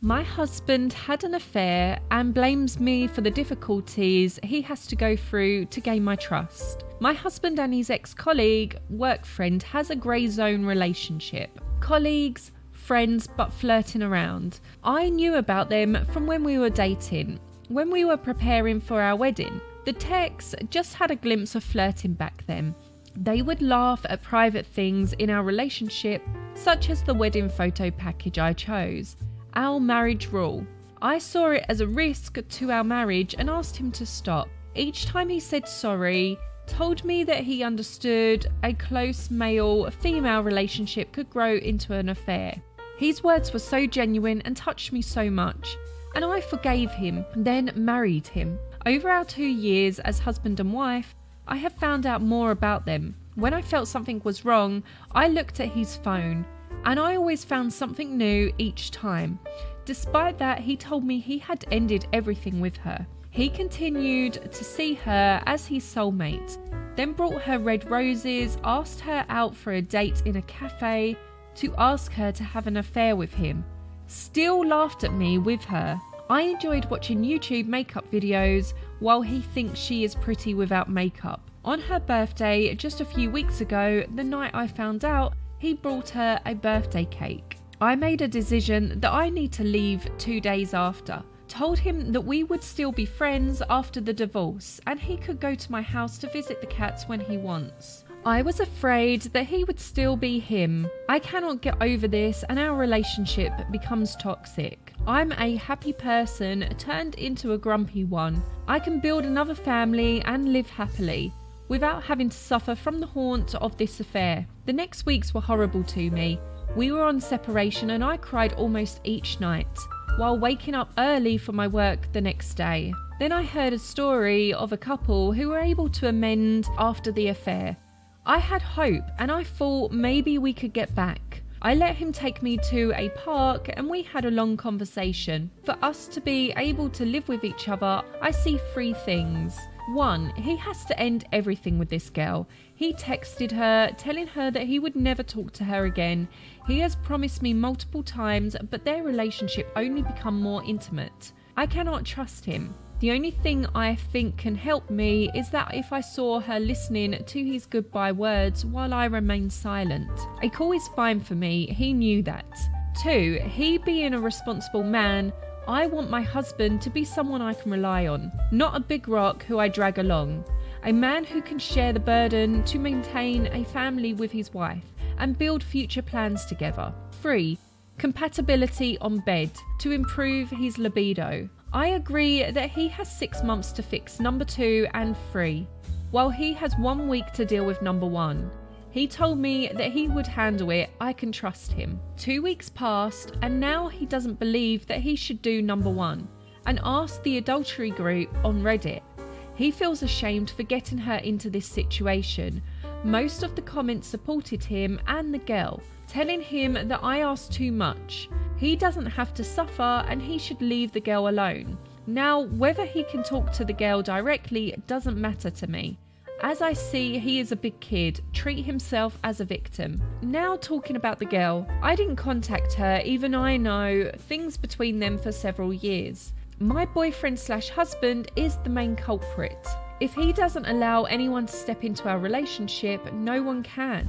My husband had an affair and blames me for the difficulties he has to go through to gain my trust. My husband and his ex-colleague, work friend, has a grey zone relationship. Colleagues, friends, but flirting around. I knew about them from when we were dating, when we were preparing for our wedding. The texts just had a glimpse of flirting back then. They would laugh at private things in our relationship, such as the wedding photo package I chose. Our marriage rule. I saw it as a risk to our marriage and asked him to stop. Each time he said sorry, told me that he understood a close male-female relationship could grow into an affair. His words were so genuine and touched me so much, and I forgave him, then married him. Over our 2 years as husband and wife, I have found out more about them. When I felt something was wrong, I looked at his phone, and I always found something new each time. Despite that, he told me he had ended everything with her. He continued to see her as his soulmate, then brought her red roses, asked her out for a date in a cafe to ask her to have an affair with him. Still laughed at me with her. I enjoyed watching YouTube makeup videos while he thinks she is pretty without makeup. On her birthday, just a few weeks ago, the night I found out, he brought her a birthday cake. I made a decision that I need to leave 2 days after. Told him that we would still be friends after the divorce and he could go to my house to visit the cats when he wants. I was afraid that he would still be him. I cannot get over this and our relationship becomes toxic. I'm a happy person turned into a grumpy one. I can build another family and live happily without having to suffer from the haunt of this affair. The next weeks were horrible to me. We were on separation and I cried almost each night, while waking up early for my work the next day. Then I heard a story of a couple who were able to amend after the affair. I had hope and I thought maybe we could get back. I let him take me to a park and we had a long conversation. For us to be able to live with each other, I see 3 things. 1, he has to end everything with this girl. He texted her, telling her that he would never talk to her again. He has promised me multiple times, but their relationship only become more intimate. I cannot trust him. The only thing I think can help me is that if I saw her listening to his goodbye words while I remain silent. A call is fine for me, he knew that. 2, he being a responsible man, I want my husband to be someone I can rely on, not a big rock who I drag along. A man who can share the burden to maintain a family with his wife and build future plans together. 3, compatibility on bed to improve his libido. I agree that he has 6 months to fix number 2 and 3, while he has 1 week to deal with number 1. He told me that he would handle it, I can trust him. 2 weeks passed and now he doesn't believe that he should do number 1 and asked the adultery group on Reddit. He feels ashamed for getting her into this situation. Most of the comments supported him and the girl, telling him that I asked too much. He doesn't have to suffer and he should leave the girl alone. Now, whether he can talk to the girl directly doesn't matter to me. As I see, he is a big kid, treat himself as a victim. Now talking about the girl, I didn't contact her, even I know things between them for several years. My boyfriend/husband is the main culprit. If he doesn't allow anyone to step into our relationship, no one can.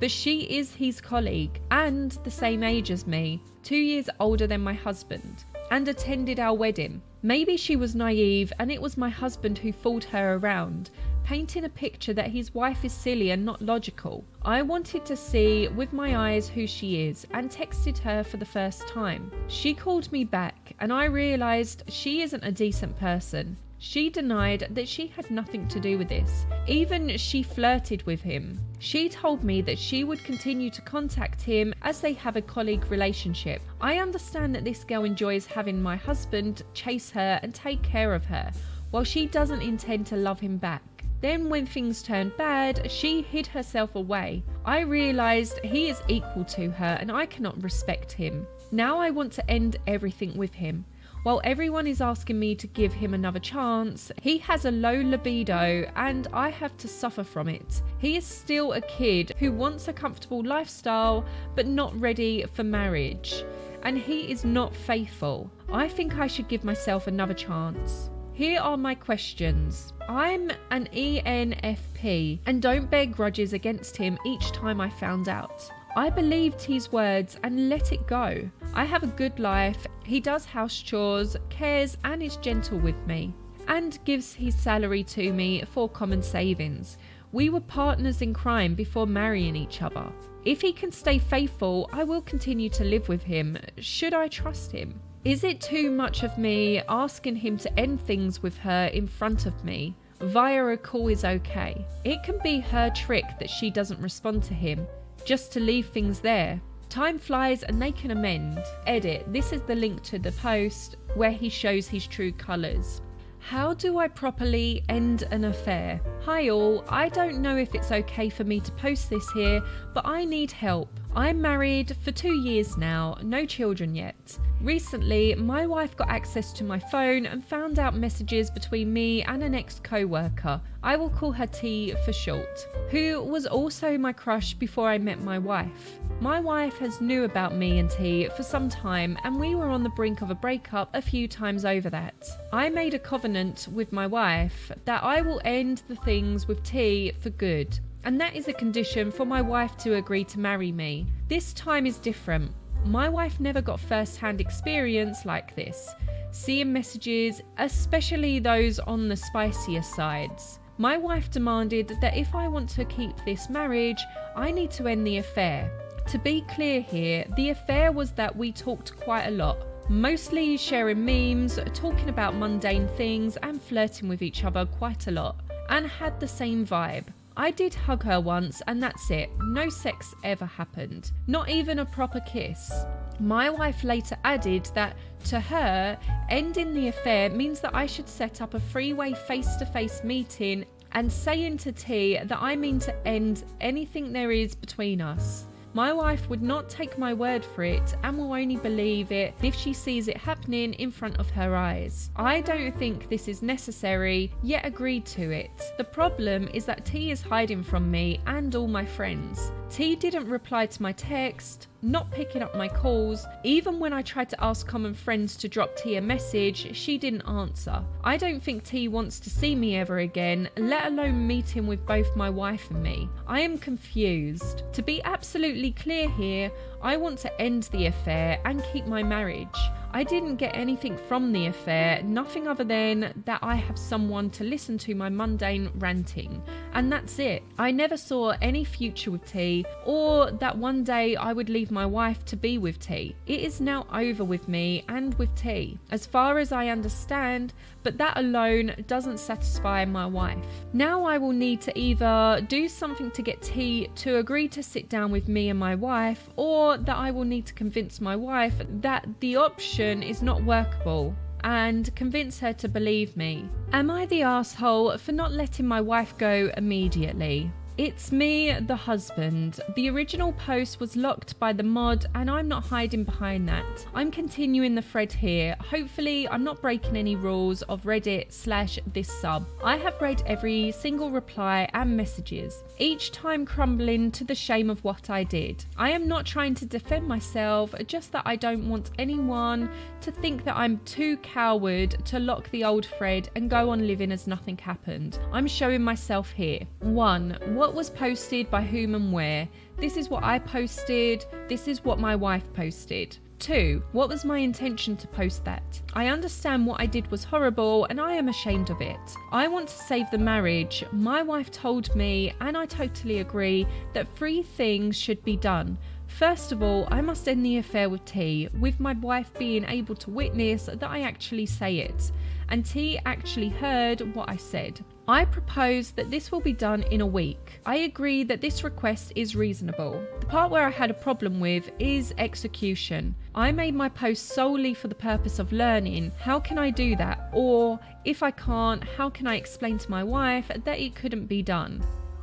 But she is his colleague and the same age as me, 2 years older than my husband, and attended our wedding. Maybe she was naive and it was my husband who fooled her around, painting a picture that his wife is silly and not logical. I wanted to see with my eyes who she is and texted her for the first time. She called me back and I realised she isn't a decent person. She denied that she had nothing to do with this. Even she flirted with him. She told me that she would continue to contact him as they have a colleague relationship. I understand that this girl enjoys having my husband chase her and take care of her, while she doesn't intend to love him back. Then when things turned bad, she hid herself away. I realised he is equal to her and I cannot respect him. Now I want to end everything with him. While everyone is asking me to give him another chance, he has a low libido and I have to suffer from it. He is still a kid who wants a comfortable lifestyle but not ready for marriage. and he is not faithful. I think I should give myself another chance. Here are my questions. I'm an ENFP and don't bear grudges against him each time I found out. I believed his words and let it go. I have a good life. He does house chores, cares and is gentle with me, and gives his salary to me for common savings. We were partners in crime before marrying each other. If he can stay faithful, I will continue to live with him. Should I trust him? Is it too much of me asking him to end things with her in front of me? Via a call is okay. It can be her trick that she doesn't respond to him, just to leave things there. Time flies and they can amend. Edit. This is the link to the post where he shows his true colours. How do I properly end an affair? Hi all, I don't know if it's okay for me to post this here, but I need help. I'm married for 2 years now, no children yet. Recently, my wife got access to my phone and found out messages between me and an ex-co-worker, I will call her T for short, who was also my crush before I met my wife. My wife has knew about me and T for some time and we were on the brink of a breakup a few times over that. I made a covenant with my wife that I will end the things with T for good, and that is a condition for my wife to agree to marry me. This time is different. My wife never got first-hand experience like this, seeing messages, especially those on the spicier sides. My wife demanded that if I want to keep this marriage, I need to end the affair. To be clear here, the affair was that we talked quite a lot, mostly sharing memes, talking about mundane things and flirting with each other quite a lot, and had the same vibe. I did hug her once and that's it. No sex ever happened. Not even a proper kiss. My wife later added that to her, ending the affair means that I should set up a three-way face-to-face meeting and saying to T that I mean to end anything there is between us. My wife would not take my word for it and will only believe it if she sees it happening in front of her eyes. I don't think this is necessary, yet agreed to it. The problem is that T is hiding from me and all my friends. T didn't reply to my text, not picking up my calls. Even when I tried to ask common friends to drop T a message, she didn't answer. I don't think T wants to see me ever again, let alone meeting with both my wife and me. I am confused. To be absolutely clear here, I want to end the affair and keep my marriage. I didn't get anything from the affair, nothing other than that I have someone to listen to my mundane ranting, and that's it. I never saw any future with T, or that one day I would leave my wife to be with T. It is now over with me and with T, as far as I understand, but that alone doesn't satisfy my wife. Now I will need to either do something to get T to agree to sit down with me and my wife, or that I will need to convince my wife that the option is not workable and convince her to believe me. Am I the asshole for not letting my wife go immediately? It's me, the husband. The original post was locked by the mod and I'm not hiding behind that. I'm continuing the thread here. Hopefully I'm not breaking any rules of Reddit/this sub. I have read every single reply and messages, each time crumbling to the shame of what I did. I am not trying to defend myself, just that I don't want anyone to think that I'm too coward to lock the old thread and go on living as nothing happened. I'm showing myself here. 1. What was posted by whom and where? This is what I posted. This is what my wife posted. 2. What was my intention to post that? I understand what I did was horrible and I am ashamed of it. I want to save the marriage. My wife told me, and I totally agree, that 3 things should be done. First of all, I must end the affair with T, with my wife being able to witness that I actually say it, and T actually heard what I said. I propose that this will be done in a week. I agree that this request is reasonable. The part where I had a problem with is execution. I made my post solely for the purpose of learning. How can I do that? Or, if I can't, how can I explain to my wife that it couldn't be done?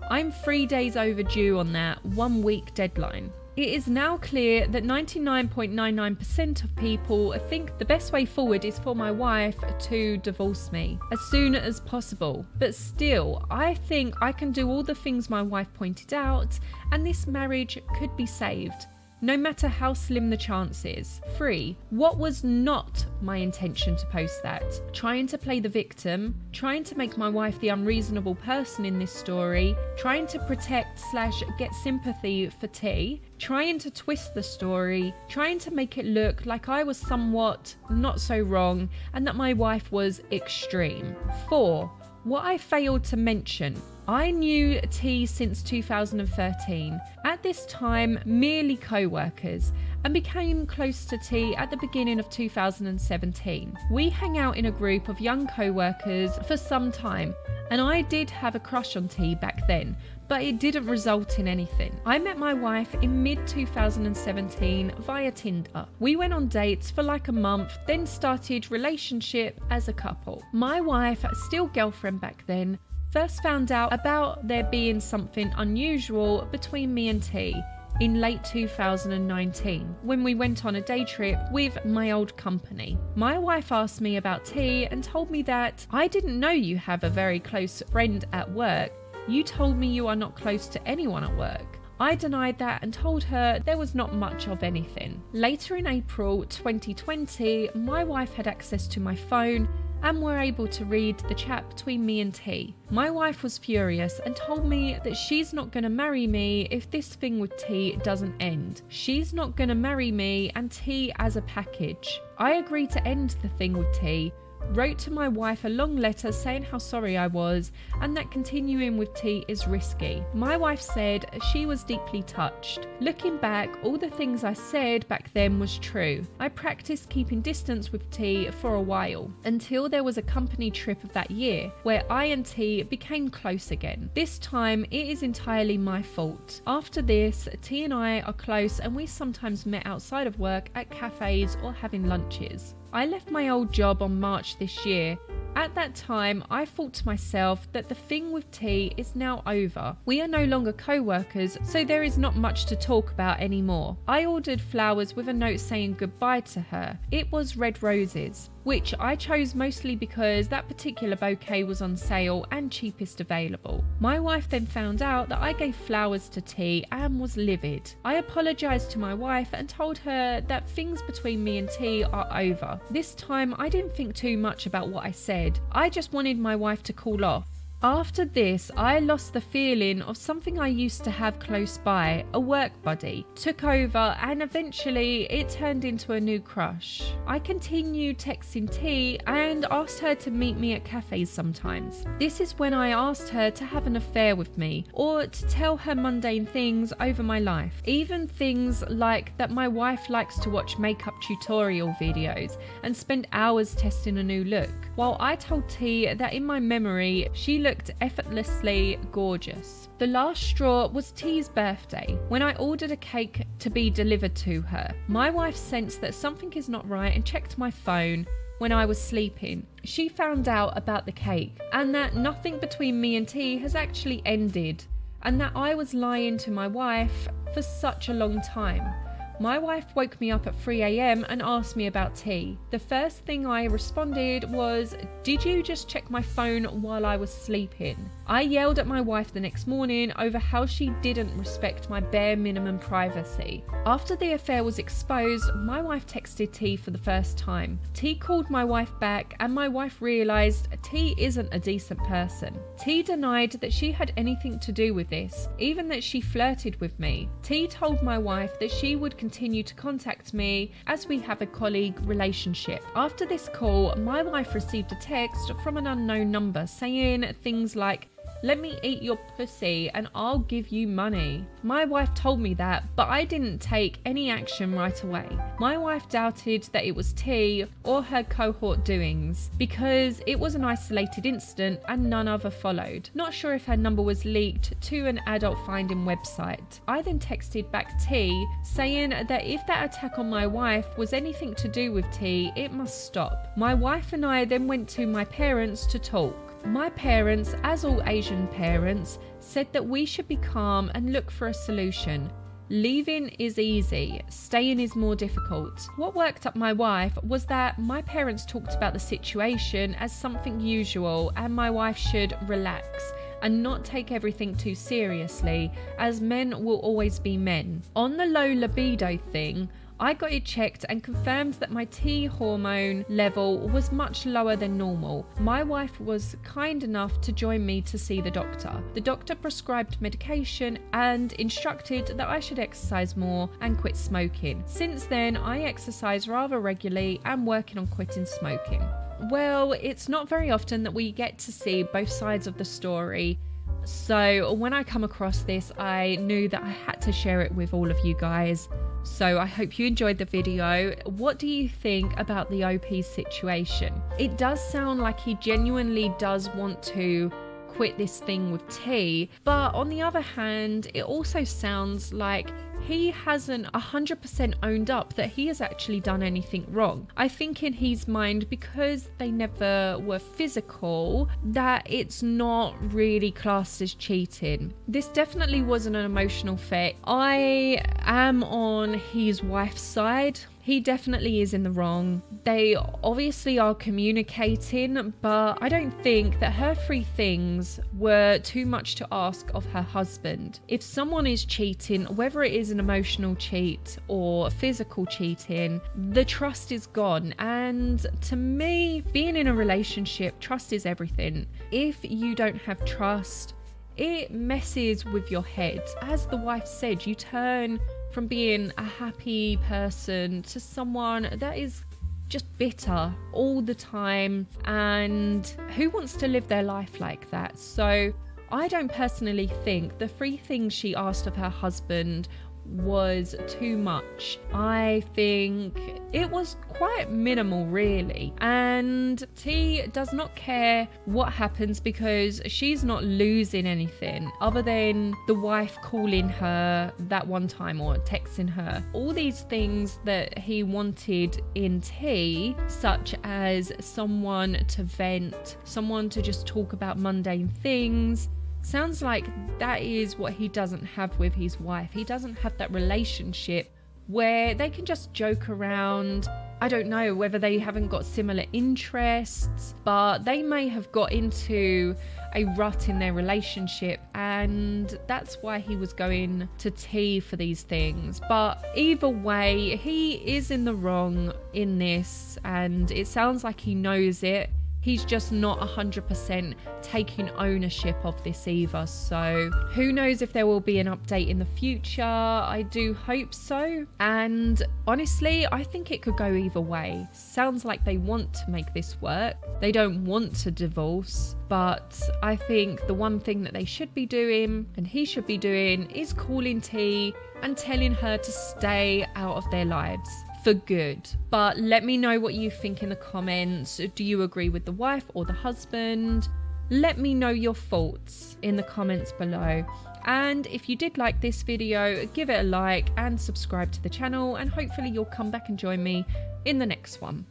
I'm 3 days overdue on that 1 week deadline. It is now clear that 99.99% of people think the best way forward is for my wife to divorce me as soon as possible. But still, I think I can do all the things my wife pointed out and this marriage could be saved. no matter how slim the chances. 3. What was not my intention to post that? Trying to play the victim, trying to make my wife the unreasonable person in this story, trying to protect/get sympathy for T, trying to twist the story, trying to make it look like I was somewhat not so wrong and that my wife was extreme. 4. What I failed to mention. I knew T since 2013, at this time merely co-workers, and became close to T at the beginning of 2017. We hang out in a group of young co-workers for some time, and I did have a crush on T back then, but it didn't result in anything. I met my wife in mid-2017 via Tinder. We went on dates for like a month, then started relationship as a couple. My wife, still girlfriend back then, first found out about there being something unusual between me and T in late 2019 when we went on a day trip with my old company. My wife asked me about T and told me that I didn't know you have a very close friend at work. You told me you are not close to anyone at work. I denied that and told her there was not much of anything. Later in April 2020, my wife had access to my phone and were able to read the chat between me and T. My wife was furious and told me that she's not going to marry me if this thing with T doesn't end. She's not going to marry me and T as a package. I agreed to end the thing with T, wrote to my wife a long letter saying how sorry I was and that continuing with T is risky. My wife said she was deeply touched. Looking back, all the things I said back then was true. I practiced keeping distance with T for a while, until there was a company trip of that year where I and T became close again. This time it is entirely my fault. After this, T and I are close and we sometimes met outside of work at cafes or having lunches. I left my old job on March this year. At that time, I thought to myself that the thing with T is now over. We are no longer co-workers, so there is not much to talk about anymore. I ordered flowers with a note saying goodbye to her. It was red roses, which I chose mostly because that particular bouquet was on sale and cheapest available. My wife then found out that I gave flowers to T and was livid. I apologised to my wife and told her that things between me and T are over. This time I didn't think too much about what I said. I just wanted my wife to cool off. After this, I lost the feeling of something I used to have close by, a work buddy, took over and eventually it turned into a new crush. I continued texting T and asked her to meet me at cafes sometimes. This is when I asked her to have an affair with me or to tell her mundane things over my life. Even things like that my wife likes to watch makeup tutorial videos and spend hours testing a new look, while I told T that in my memory she looked effortlessly gorgeous. The last straw was T's birthday, when I ordered a cake to be delivered to her. My wife sensed that something is not right and checked my phone when I was sleeping. She found out about the cake and that nothing between me and T has actually ended, and that I was lying to my wife for such a long time. My wife woke me up at 3 AM and asked me about T. The first thing I responded was, "Did you just check my phone while I was sleeping?" I yelled at my wife the next morning over how she didn't respect my bare minimum privacy. After the affair was exposed, my wife texted T for the first time. T called my wife back and my wife realised T isn't a decent person. T denied that she had anything to do with this, even that she flirted with me. T told my wife that she would continue to contact me as we have a colleague relationship. After this call, my wife received a text from an unknown number saying things like, "Let me eat your pussy and I'll give you money." My wife told me that, but I didn't take any action right away. My wife doubted that it was T or her cohort doings because it was an isolated incident and none other followed. Not sure if her number was leaked to an adult finding website. I then texted back T saying that if that attack on my wife was anything to do with T, it must stop. My wife and I then went to my parents to talk. My parents, as all Asian parents, said that we should be calm and look for a solution. Leaving is easy, staying is more difficult. What worked up my wife was that my parents talked about the situation as something usual and my wife should relax and not take everything too seriously, as men will always be men. On the low libido thing, I got it checked and confirmed that my T hormone level was much lower than normal. My wife was kind enough to join me to see the doctor. The doctor prescribed medication and instructed that I should exercise more and quit smoking. Since then, I exercise rather regularly and working on quitting smoking. Well, it's not very often that we get to see both sides of the story. So when I come across this, I knew that I had to share it with all of you guys. So I hope you enjoyed the video. What do you think about the OP's situation? It does sound like he genuinely does want to quit this thing with T, but on the other hand, it also sounds like he hasn't 100% owned up that he has actually done anything wrong. I think in his mind, because they never were physical, that it's not really classed as cheating. This definitely wasn't an emotional affair. I am on his wife's side. He definitely is in the wrong. They obviously are communicating, but I don't think that her 3 things were too much to ask of her husband. If someone is cheating, whether it is an emotional cheat or physical cheating, the trust is gone. And to me, being in a relationship, trust is everything. If you don't have trust, it messes with your head. As the wife said, you turn from being a happy person to someone that is just bitter all the time, and who wants to live their life like that? So I don't personally think the 3 things she asked of her husband was too much. I think it was quite minimal, really, and T does not care what happens because she's not losing anything other than the wife calling her that one time or texting her. All these things that he wanted in T, such as someone to vent, someone to just talk about mundane things, sounds like that is what he doesn't have with his wife. He doesn't have that relationship where they can just joke around. I don't know whether they haven't got similar interests, but they may have got into a rut in their relationship, and that's why he was going to T for these things. But either way, he is in the wrong in this, and it sounds like he knows it. He's just not 100% taking ownership of this either. So who knows if there will be an update in the future. I do hope so. And honestly, I think it could go either way. Sounds like they want to make this work. They don't want to divorce. But I think the one thing that they should be doing, and he should be doing, is calling T and telling her to stay out of their lives for good. But let me know what you think in the comments. Do you agree with the wife or the husband? Let me know your thoughts in the comments below. And if you did like this video, give it a like and subscribe to the channel, and hopefully you'll come back and join me in the next one.